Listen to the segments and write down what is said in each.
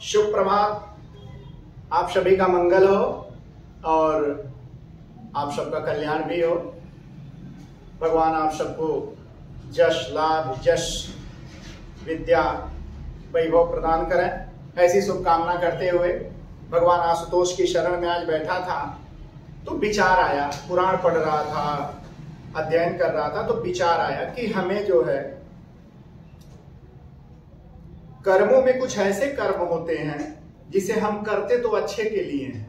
शुभ प्रभात। आप सभी का मंगल हो और आप सबका कल्याण भी हो। भगवान आप सबको यश, लाभ, यश, विद्या, वैभव प्रदान करें, ऐसी शुभकामना करते हुए भगवान आशुतोष की शरण में आज बैठा था तो विचार आया, पुराण पढ़ रहा था, अध्ययन कर रहा था तो विचार आया कि हमें जो है कर्मों में कुछ ऐसे कर्म होते हैं जिसे हम करते तो अच्छे के लिए हैं,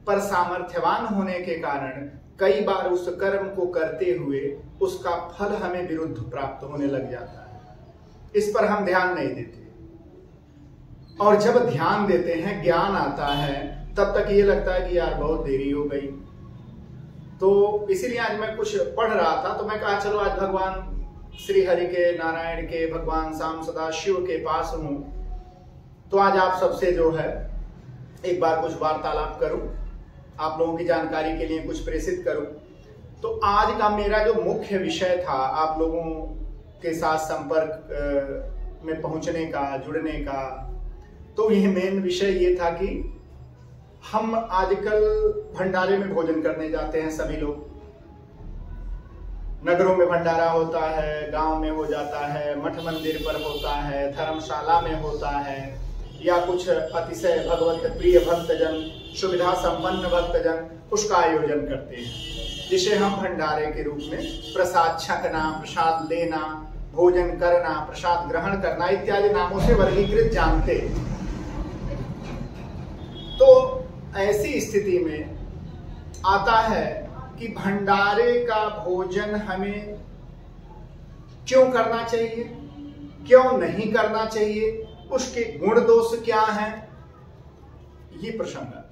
पर सामर्थ्यवान होने के कारण कई बार उस कर्म को करते हुए उसका फल हमें विरुद्ध प्राप्त होने लग जाता है। इस पर हम ध्यान नहीं देते और जब ध्यान देते हैं, ज्ञान आता है, तब तक ये लगता है कि यार बहुत देरी हो गई। तो इसीलिए आज मैं कुछ पढ़ रहा था तो मैं कहा चलो आज भगवान श्री हरि के, नारायण के, भगवान शाम सदा शिव के पास हूं तो आज आप सबसे जो है एक बार कुछ वार्तालाप करूं, आप लोगों की जानकारी के लिए कुछ प्रेषित करूं। तो आज का मेरा जो मुख्य विषय था आप लोगों के साथ संपर्क में पहुंचने का, जुड़ने का, तो यह मेन विषय ये था कि हम आजकल भंडारे में भोजन करने जाते हैं। सभी लोग नगरों में भंडारा होता है, गांव में हो जाता है, मठ मंदिर पर होता है, धर्मशाला में होता है, या कुछ अतिशय भगवत प्रिय भक्तजन, सुविधा संपन्न भक्तजन उसका आयोजन करते हैं, जिसे हम भंडारे के रूप में प्रसाद छकना, प्रसाद लेना, भोजन करना, प्रसाद ग्रहण करना इत्यादि नामों से वर्गीकृत जानते हैं। तो ऐसी स्थिति में आता है कि भंडारे का भोजन हमें क्यों करना चाहिए, क्यों नहीं करना चाहिए, उसके गुण दोष क्या हैं, ये प्रश्न आता है।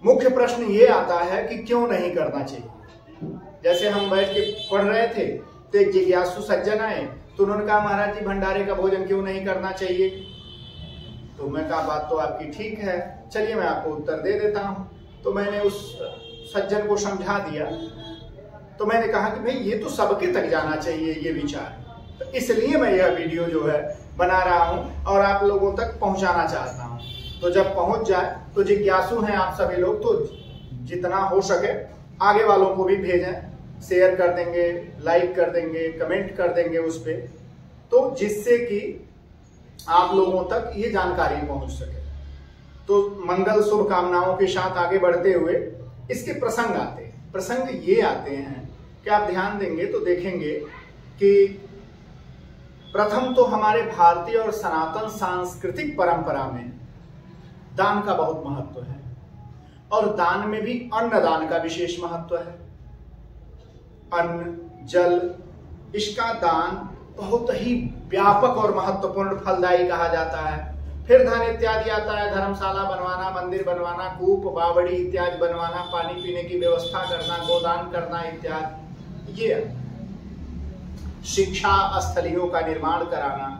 मुख्य प्रश्न ये आता है कि क्यों नहीं करना चाहिए। जैसे हम बैठ के पढ़ रहे थे तो एक जिज्ञासु सज्जन आए तो उन्होंने कहा महाराज जी भंडारे का भोजन क्यों नहीं करना चाहिए। तो मैं कहा बात तो आपकी ठीक है, चलिए मैं आपको उत्तर दे देता हूं। तो मैंने उस सज्जन को समझा दिया। तो मैंने कहा कि भाई ये तो सबके तक जाना चाहिए ये विचार, तो इसलिए मैं यह वीडियो जो है बना रहा हूं और आप लोगों तक पहुंचाना चाहता हूं। तो जब पहुंच जाए तो जिज्ञासु हैं आप सभी लोग, तो जितना हो सके आगे वालों को भी भेजें, शेयर कर देंगे, लाइक कर देंगे, कमेंट कर देंगे उस पे, तो जिससे कि आप लोगों तक ये जानकारी पहुंच सके। तो मंगल शुभकामनाओं के साथ आगे बढ़ते हुए इसके प्रसंग आते हैं। प्रसंग ये आते हैं कि आप ध्यान देंगे तो देखेंगे कि प्रथम तो हमारे भारतीय और सनातन सांस्कृतिक परंपरा में दान का बहुत महत्व है और दान में भी अन्नदान का विशेष महत्व है। अन्न, जल, इसका दान बहुत ही व्यापक और महत्वपूर्ण फलदायी कहा जाता है। फिर धन इत्यादि आता है, धर्मशाला बनवाना, मंदिर बनवाना, कूप, बावड़ी इत्यादि बनवाना, पानी पीने की व्यवस्था करना, गोदान करना इत्यादि, ये शिक्षा स्थलियों का निर्माण कराना,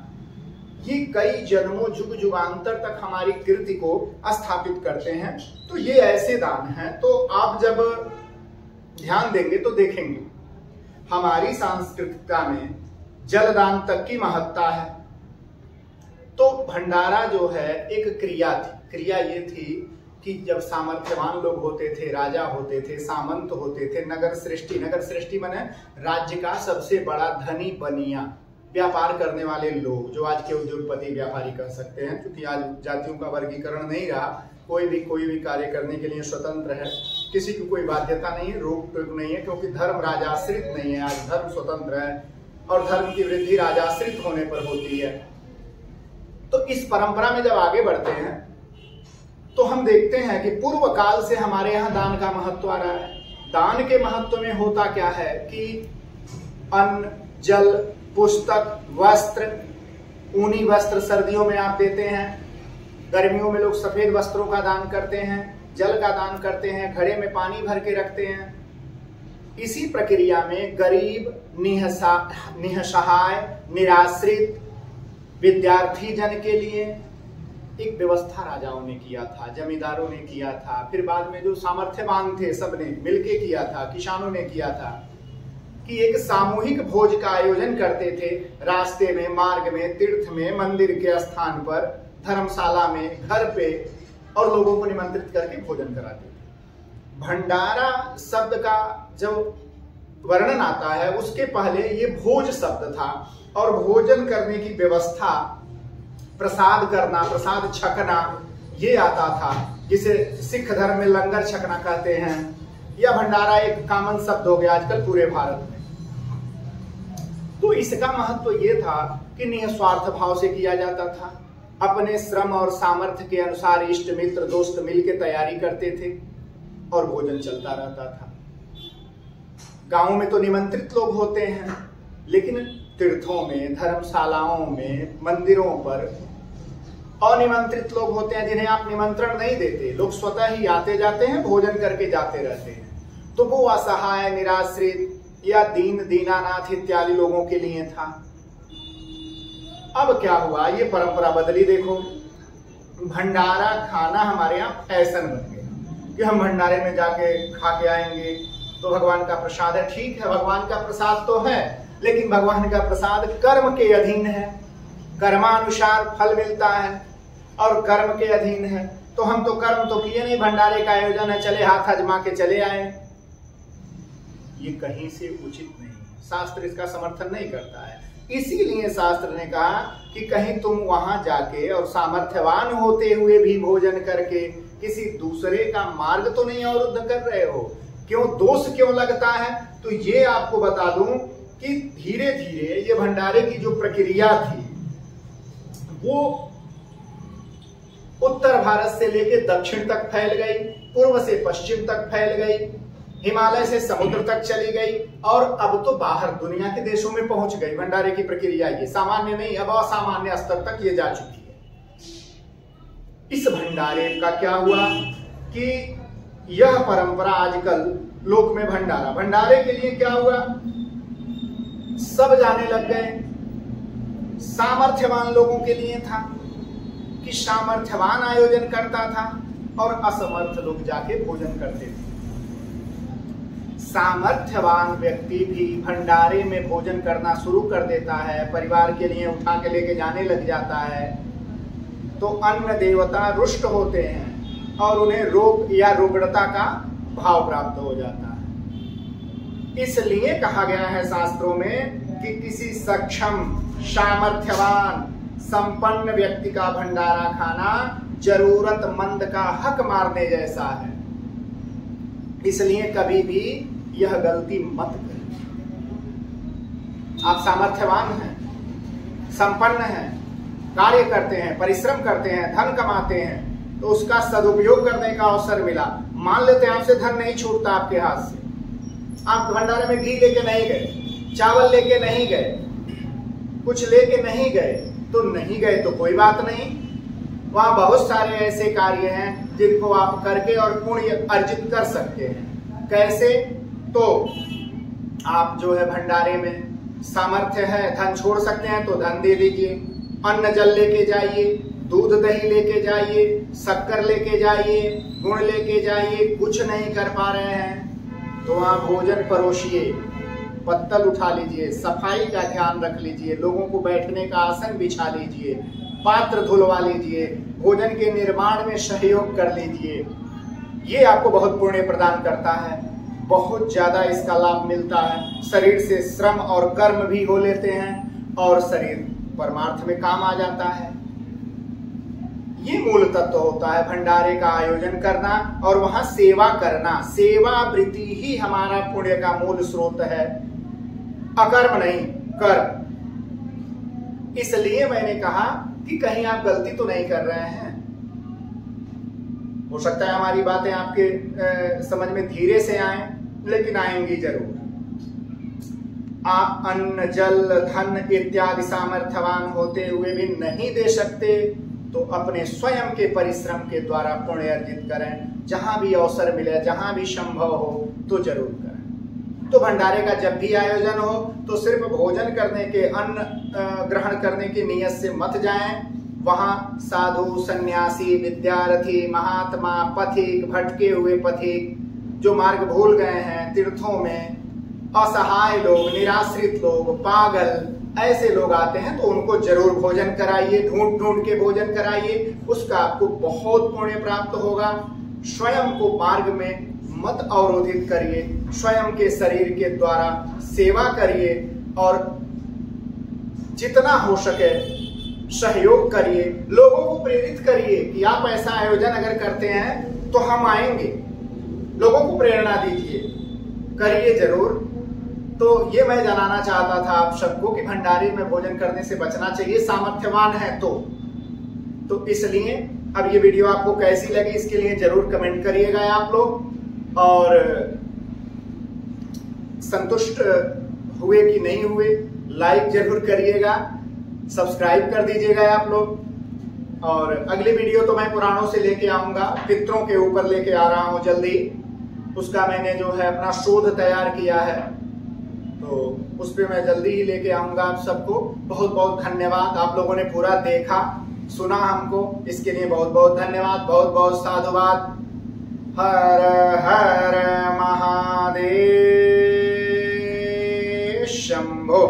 ये कई जन्मों जुग जुगांतर तक हमारी कीर्ति को स्थापित करते हैं। तो ये ऐसे दान हैं। तो आप जब ध्यान देंगे तो देखेंगे हमारी सांस्कृतिकता में जलदान तक की महत्ता है। तो भंडारा जो है एक क्रिया थी। क्रिया ये थी कि जब सामर्थ्यवान लोग होते थे, राजा होते थे, सामंत होते थे, नगर सृष्टि माने राज्य का सबसे बड़ा धनी बनिया, व्यापार करने वाले लोग, जो आज के उद्योगपति व्यापारी कर सकते हैं, क्योंकि आज जातियों का वर्गीकरण नहीं रहा, कोई भी कार्य करने के लिए स्वतंत्र है, किसी की कोई बाध्यता नहीं है, रोक टोक नहीं है, क्योंकि धर्म राजाश्रित नहीं है, आज धर्म स्वतंत्र है और धर्म की वृद्धि राजाश्रित होने पर होती है। तो इस परंपरा में जब आगे बढ़ते हैं तो हम देखते हैं कि पूर्व काल से हमारे यहाँ दान का महत्व आ रहा है। दान के महत्व में होता क्या है कि अन्न, जल, पुस्तक, वस्त्र, ऊनी वस्त्र सर्दियों में आप देते हैं, गर्मियों में लोग सफेद वस्त्रों का दान करते हैं, जल का दान करते हैं, घड़े में पानी भर के रखते हैं। इसी प्रक्रिया में गरीब, निःसहाय, निराश्रित विद्यार्थी जन के लिए एक व्यवस्था राजाओं ने किया था, जमींदारों ने किया था, फिर बाद में जो सामर्थ्यवान थे सबने मिलके किया था, किसानों ने किया था, कि एक सामूहिक भोज का आयोजन करते थे। रास्ते में, मार्ग में, तीर्थ में, मंदिर के स्थान पर धर्मशाला में, घर पे, और लोगों को निमंत्रित करके भोजन कराते थे। भंडारा शब्द का जब वर्णन आता है उसके पहले ये भोज शब्द था, और भोजन करने की व्यवस्था, प्रसाद करना, प्रसाद छकना, ये आता था, जिसे सिख धर्म में लंगर छकना कहते हैं, या भंडारा एक कॉमन शब्द हो गया आजकल पूरे भारत में। तो इसका महत्व ये था कि निस्वार्थ भाव से किया जाता था। अपने श्रम और सामर्थ्य के अनुसार इष्ट मित्र दोस्त मिलकर तैयारी करते थे और भोजन चलता रहता था। गांवों में तो निमंत्रित लोग होते हैं, लेकिन तीर्थों में, धर्मशालाओं में, मंदिरों पर अनिमंत्रित लोग होते हैं जिन्हें आप निमंत्रण नहीं देते। लोग स्वतः ही आते जाते हैं, भोजन करके जाते रहते हैं। तो वो असहाय, निराश्रित या दीन दीनानाथ इत्यादि लोगों के लिए था। अब क्या हुआ, ये परंपरा बदली। देखो, भंडारा खाना हमारे यहाँ फैशन बन गया कि हम भंडारे में जाके खा के आएंगे तो भगवान का प्रसाद है। ठीक है, भगवान का प्रसाद तो है, लेकिन भगवान का प्रसाद कर्म के अधीन है, कर्मानुसार फल मिलता है और कर्म के अधीन है। तो हम तो कर्म तो किए नहीं, भंडारे का आयोजन है, चले हाथ आजमा के चले आए। ये कहीं से उचित नहीं है, शास्त्र इसका समर्थन नहीं करता है। इसीलिए शास्त्र ने कहा कि कहीं तुम वहां जाके और सामर्थ्यवान होते हुए भी भोजन करके किसी दूसरे का मार्ग तो नहीं अवरुद्ध कर रहे हो। क्यों, दोष क्यों लगता है? तो ये आपको बता दूं कि धीरे धीरे ये भंडारे की जो प्रक्रिया थी वो उत्तर भारत से लेकर दक्षिण तक फैल गई, पूर्व से पश्चिम तक फैल गई, हिमालय से समुद्र तक चली गई, और अब तो बाहर दुनिया के देशों में पहुंच गई। भंडारे की प्रक्रिया ये सामान्य नहीं, अब असामान्य स्तर तक ये जा चुकी है। इस भंडारे का क्या हुआ कि यह परंपरा आजकल लोक में भंडारे के लिए क्या हुआ, सब जाने लग गए। सामर्थ्यवान लोगों के लिए था कि सामर्थ्यवान आयोजन करता था और असमर्थ लोग जाके भोजन करते थे। सामर्थ्यवान व्यक्ति भी भंडारे में भोजन करना शुरू कर देता है, परिवार के लिए उठा के लेके जाने लग जाता है, तो अन्न देवता रुष्ट होते हैं और उन्हें रोग या रुग्णता का भाव प्राप्त हो जाता है। इसलिए कहा गया है शास्त्रों में कि किसी सक्षम, सामर्थ्यवान, संपन्न व्यक्ति का भंडारा खाना जरूरतमंद का हक मारने जैसा है। इसलिए कभी भी यह गलती मत करें। आप सामर्थ्यवान हैं, संपन्न हैं, कार्य करते हैं, परिश्रम करते हैं, धन कमाते हैं, तो उसका सदुपयोग करने का अवसर मिला। मान लेते हैं आपसे धन नहीं छूटता आपके हाथ से, आप भंडारे में घी लेके नहीं गए, चावल लेके नहीं गए, कुछ लेके नहीं गए, तो नहीं गए तो कोई बात नहीं। वहां बहुत सारे ऐसे कार्य हैं जिनको आप करके और पुण्य अर्जित कर सकते हैं। कैसे? तो आप जो है भंडारे में सामर्थ्य है, धन छोड़ सकते हैं तो धन दे दीजिए, अन्न जल लेके जाइए, दूध दही लेके जाइए, शक्कर लेके जाइए, गुड़ लेके जाइए। कुछ नहीं कर पा रहे हैं तो वहां भोजन परोसिए, पत्तल उठा लीजिए, सफाई का ध्यान रख लीजिए, लोगों को बैठने का आसन बिछा लीजिए, पात्र धुलवा लीजिए, भोजन के निर्माण में सहयोग कर लीजिए। ये आपको बहुत पुण्य प्रदान करता है, बहुत ज्यादा इसका लाभ मिलता है। शरीर से श्रम और कर्म भी हो लेते हैं और शरीर परमार्थ में काम आ जाता है। ये मूल तत्व होता है भंडारे का आयोजन करना और वहां सेवा करना। सेवा वृत्ति ही हमारा पुण्य का मूल स्रोत है, अकर्म नहीं, कर्म। इसलिए मैंने कहा कि कहीं आप गलती तो नहीं कर रहे हैं। हो सकता है हमारी बातें आपके समझ में धीरे से आए, लेकिन आएंगी जरूर। आप अन्न, जल, धन इत्यादि सामर्थ्यवान होते हुए भी नहीं दे सकते तो अपने स्वयं के परिश्रम के द्वारा पुण्य अर्जित करें। जहां भी अवसर मिले, जहां भी संभव हो तो जरूर करें। तो भंडारे का जब भी आयोजन हो तो सिर्फ भोजन करने के, अन्न ग्रहण करने की नियत से मत जाएं। वहां साधु, सन्यासी, विद्यार्थी, महात्मा, पथिक, भटके हुए पथिक, जो मार्ग भूल गए हैं तीर्थों में, असहाय लोग, निराश्रित लोग, पागल, ऐसे लोग आते हैं तो उनको जरूर भोजन कराइए, ढूंढ ढूंढ के भोजन कराइए, उसका आपको बहुत पुण्य प्राप्त होगा। स्वयं को मार्ग में मत अवरोधित करिए, स्वयं के शरीर के द्वारा सेवा करिए और जितना हो सके सहयोग करिए, लोगों को प्रेरित करिए कि आप ऐसा आयोजन अगर करते हैं तो हम आएंगे, लोगों को प्रेरणा दीजिए, करिए जरूर। तो ये मैं जनाना चाहता था आप सबको कि भंडारे में भोजन करने से बचना चाहिए, सामर्थ्यवान है तो इसलिए अब ये वीडियो आपको कैसी लगी इसके लिए जरूर कमेंट करिएगा आप लोग, और संतुष्ट हुए कि नहीं हुए लाइक जरूर करिएगा, सब्सक्राइब कर दीजिएगा आप लोग। और अगली वीडियो तो मैं पुराणों से लेके आऊंगा, पितरों के ऊपर लेके आ रहा हूं जल्दी, उसका मैंने जो है अपना शोध तैयार किया है, तो उस पर मैं जल्दी ही लेके आऊंगा आप सबको। बहुत बहुत धन्यवाद, आप लोगों ने पूरा देखा सुना हमको, इसके लिए बहुत बहुत धन्यवाद, बहुत बहुत साधुवाद। हर हर महादेव शंभो।